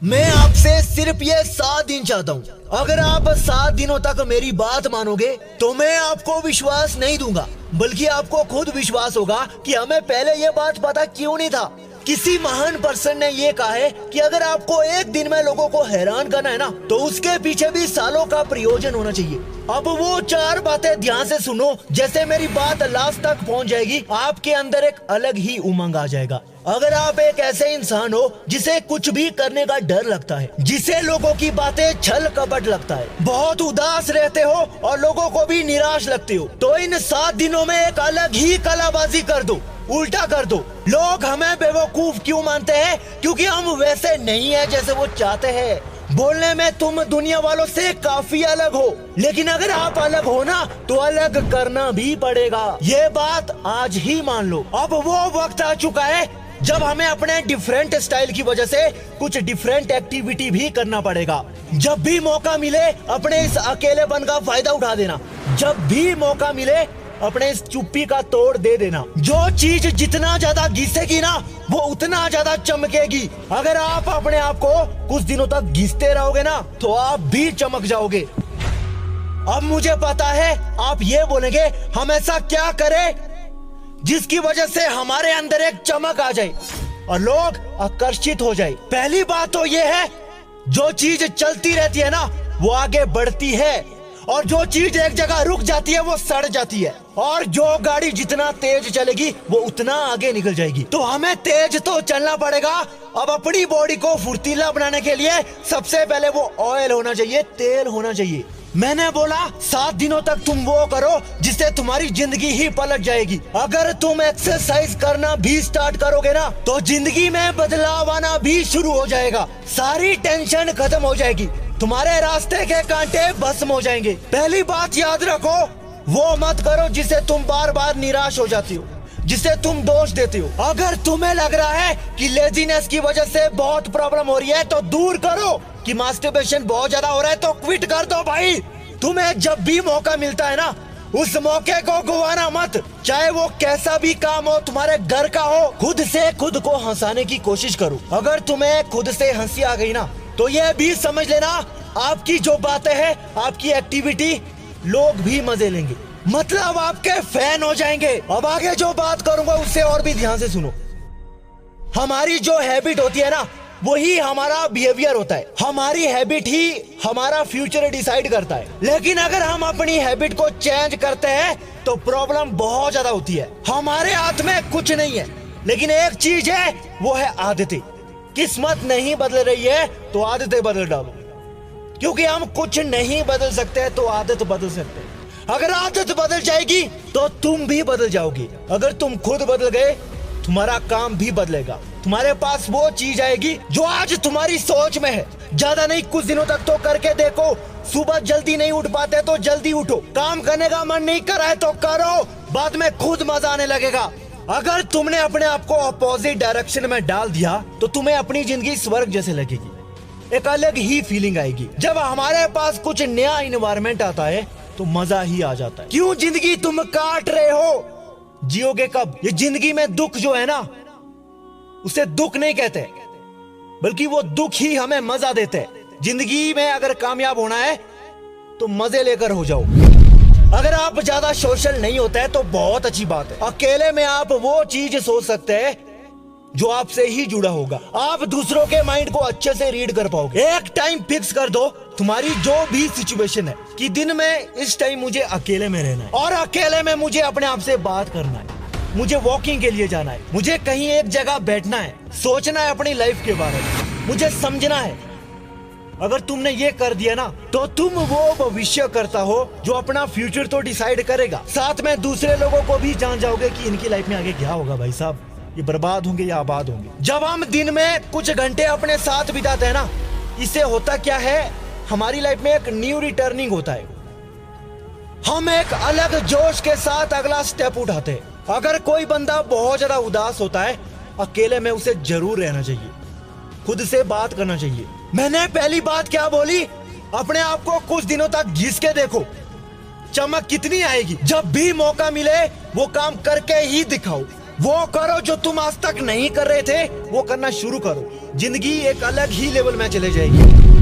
मैं आपसे सिर्फ ये 7 दिन चाहता हूँ। अगर आप 7 दिनों तक मेरी बात मानोगे तो मैं आपको विश्वास नहीं दूंगा, बल्कि आपको खुद विश्वास होगा कि हमें पहले ये बात पता क्यों नहीं था। किसी महान पर्सन ने ये कहा है कि अगर आपको एक दिन में लोगों को हैरान करना है ना, तो उसके पीछे भी सालों का प्रयोजन होना चाहिए। अब वो 4 बातें ध्यान से सुनो, जैसे मेरी बात लास्ट तक पहुंच जाएगी, आपके अंदर एक अलग ही उमंग आ जाएगा। अगर आप एक ऐसे इंसान हो जिसे कुछ भी करने का डर लगता है, जिसे लोगों की बातें छल कपट लगता है, बहुत उदास रहते हो और लोगों को भी निराश लगते हो, तो इन 7 दिनों में एक अलग ही कलाबाजी कर दो, उल्टा कर दो। लोग हमें बेवकूफ क्यों मानते हैं? क्योंकि हम वैसे नहीं है जैसे वो चाहते हैं। बोलने में तुम दुनिया वालों से काफी अलग हो, लेकिन अगर आप अलग हो ना, तो अलग करना भी पड़ेगा। ये बात आज ही मान लो। अब वो वक्त आ चुका है जब हमें अपने डिफरेंट स्टाइल की वजह से कुछ डिफरेंट एक्टिविटी भी करना पड़ेगा। जब भी मौका मिले अपने इस अकेलेपन का फायदा उठा देना। जब भी मौका मिले अपने इस चुप्पी का तोड़ दे देना। जो चीज जितना ज्यादा घिसेगी ना, वो उतना ज्यादा चमकेगी। अगर आप अपने आप को कुछ दिनों तक घिसते रहोगे ना, तो आप भी चमक जाओगे। अब मुझे पता है आप ये बोलेंगे, हम ऐसा क्या करें जिसकी वजह से हमारे अंदर एक चमक आ जाए और लोग आकर्षित हो जाए। पहली बात तो ये है, जो चीज चलती रहती है ना, वो आगे बढ़ती है, और जो चीज एक जगह रुक जाती है वो सड़ जाती है, और जो गाड़ी जितना तेज चलेगी वो उतना आगे निकल जाएगी। तो हमें तेज तो चलना पड़ेगा। अब अपनी बॉडी को फुर्तीला बनाने के लिए सबसे पहले वो ऑयल होना चाहिए, तेल होना चाहिए। मैंने बोला 7 दिनों तक तुम वो करो जिससे तुम्हारी जिंदगी ही पलट जाएगी। अगर तुम एक्सरसाइज करना भी स्टार्ट करोगे ना, तो जिंदगी में बदलाव आना भी शुरू हो जाएगा। सारी टेंशन खत्म हो जाएगी, तुम्हारे रास्ते के कांटे भस्म हो जाएंगे। पहली बात याद रखो, वो मत करो जिसे तुम बार बार निराश हो जाती हो, जिसे तुम दोष देते हो। अगर तुम्हें लग रहा है कि लेजीनेस की वजह से बहुत प्रॉब्लम हो रही है, तो दूर करो। कि मास्टरबेशन बहुत ज्यादा हो रहा है, तो क्विट कर दो भाई। तुम्हें जब भी मौका मिलता है ना, उस मौके को गवाना मत। चाहे वो कैसा भी काम हो, तुम्हारे घर का हो, खुद से खुद को हंसाने की कोशिश करो। अगर तुम्हें खुद से हंसी आ गई ना, तो ये भी समझ लेना, आपकी जो बातें हैं, आपकी एक्टिविटी, लोग भी मजे लेंगे, मतलब आपके फैन हो जाएंगे। अब आगे जो बात करूंगा उससे और भी ध्यान से सुनो। हमारी जो हैबिट होती है ना, वही हमारा बिहेवियर होता है। हमारी हैबिट ही हमारा फ्यूचर डिसाइड करता है। लेकिन अगर हम अपनी हैबिट को चेंज करते हैं तो प्रॉब्लम बहुत ज्यादा होती है। हमारे हाथ में कुछ नहीं है, लेकिन एक चीज है, वो है आदतें। किस्मत नहीं बदल रही है तो आदतें बदल डालो, क्योंकि हम कुछ नहीं बदल सकते तो आदत बदल सकते हैं। अगर आदत बदल जाएगी तो तुम भी बदल जाओगी। अगर तुम खुद बदल गए, तुम्हारा काम भी बदलेगा। तुम्हारे पास वो चीज आएगी जो आज तुम्हारी सोच में है। ज्यादा नहीं, कुछ दिनों तक तो करके देखो। सुबह जल्दी नहीं उठ पाते तो जल्दी उठो। काम करने का मन नहीं कर रहा है तो करो, बाद में खुद मजा आने लगेगा। अगर तुमने अपने आप को अपोजिट डायरेक्शन में डाल दिया, तो तुम्हें अपनी जिंदगी स्वर्ग जैसे लगेगी। एक अलग ही फीलिंग आएगी। जब हमारे पास कुछ नया इन्वायरमेंट आता है तो मजा ही आ जाता है। क्यों जिंदगी तुम काट रहे हो? जियोगे कब? ये जिंदगी में दुख जो है ना, उसे दुख नहीं कहते, बल्कि वो दुख ही हमें मजा देते हैं। जिंदगी में अगर कामयाब होना है तो मजे लेकर हो जाओ। अगर आप ज्यादा सोशल नहीं होते हैं तो बहुत अच्छी बात है। अकेले में आप वो चीज सोच सकते हैं जो आपसे ही जुड़ा होगा। आप दूसरों के माइंड को अच्छे से रीड कर पाओगे। एक टाइम फिक्स कर दो, तुम्हारी जो भी सिचुएशन है, कि दिन में इस टाइम मुझे अकेले में रहना है, और अकेले में मुझे अपने आप से बात करना है, मुझे वॉकिंग के लिए जाना है, मुझे कहीं एक जगह बैठना है, सोचना है अपनी लाइफ के बारे में, मुझे समझना है। अगर तुमने ये कर दिया ना, तो तुम वो भविष्य करता हो जो अपना फ्यूचर तो डिसाइड करेगा। साथ में दूसरे लोगों को भी जान जाओगे कि इनकी लाइफ में आगे क्या होगा। भाई साहब, ये बर्बाद होंगे या आबाद होंगे। जब हम दिन में कुछ घंटे अपने साथ बिताते हैं ना, इससे होता क्या है, हमारी लाइफ में एक न्यू रिटर्निंग होता है। हम एक अलग जोश के साथ अगला स्टेप उठाते हैं। अगर कोई बंदा बहुत ज्यादा उदास होता है, अकेले में उसे जरूर रहना चाहिए, खुद से बात करना चाहिए। मैंने पहली बात क्या बोली? अपने आप को कुछ दिनों तक घिस के देखो, चमक कितनी आएगी। जब भी मौका मिले वो काम करके ही दिखाओ। वो करो जो तुम आज तक नहीं कर रहे थे, वो करना शुरू करो। जिंदगी एक अलग ही लेवल में चले जाएगी।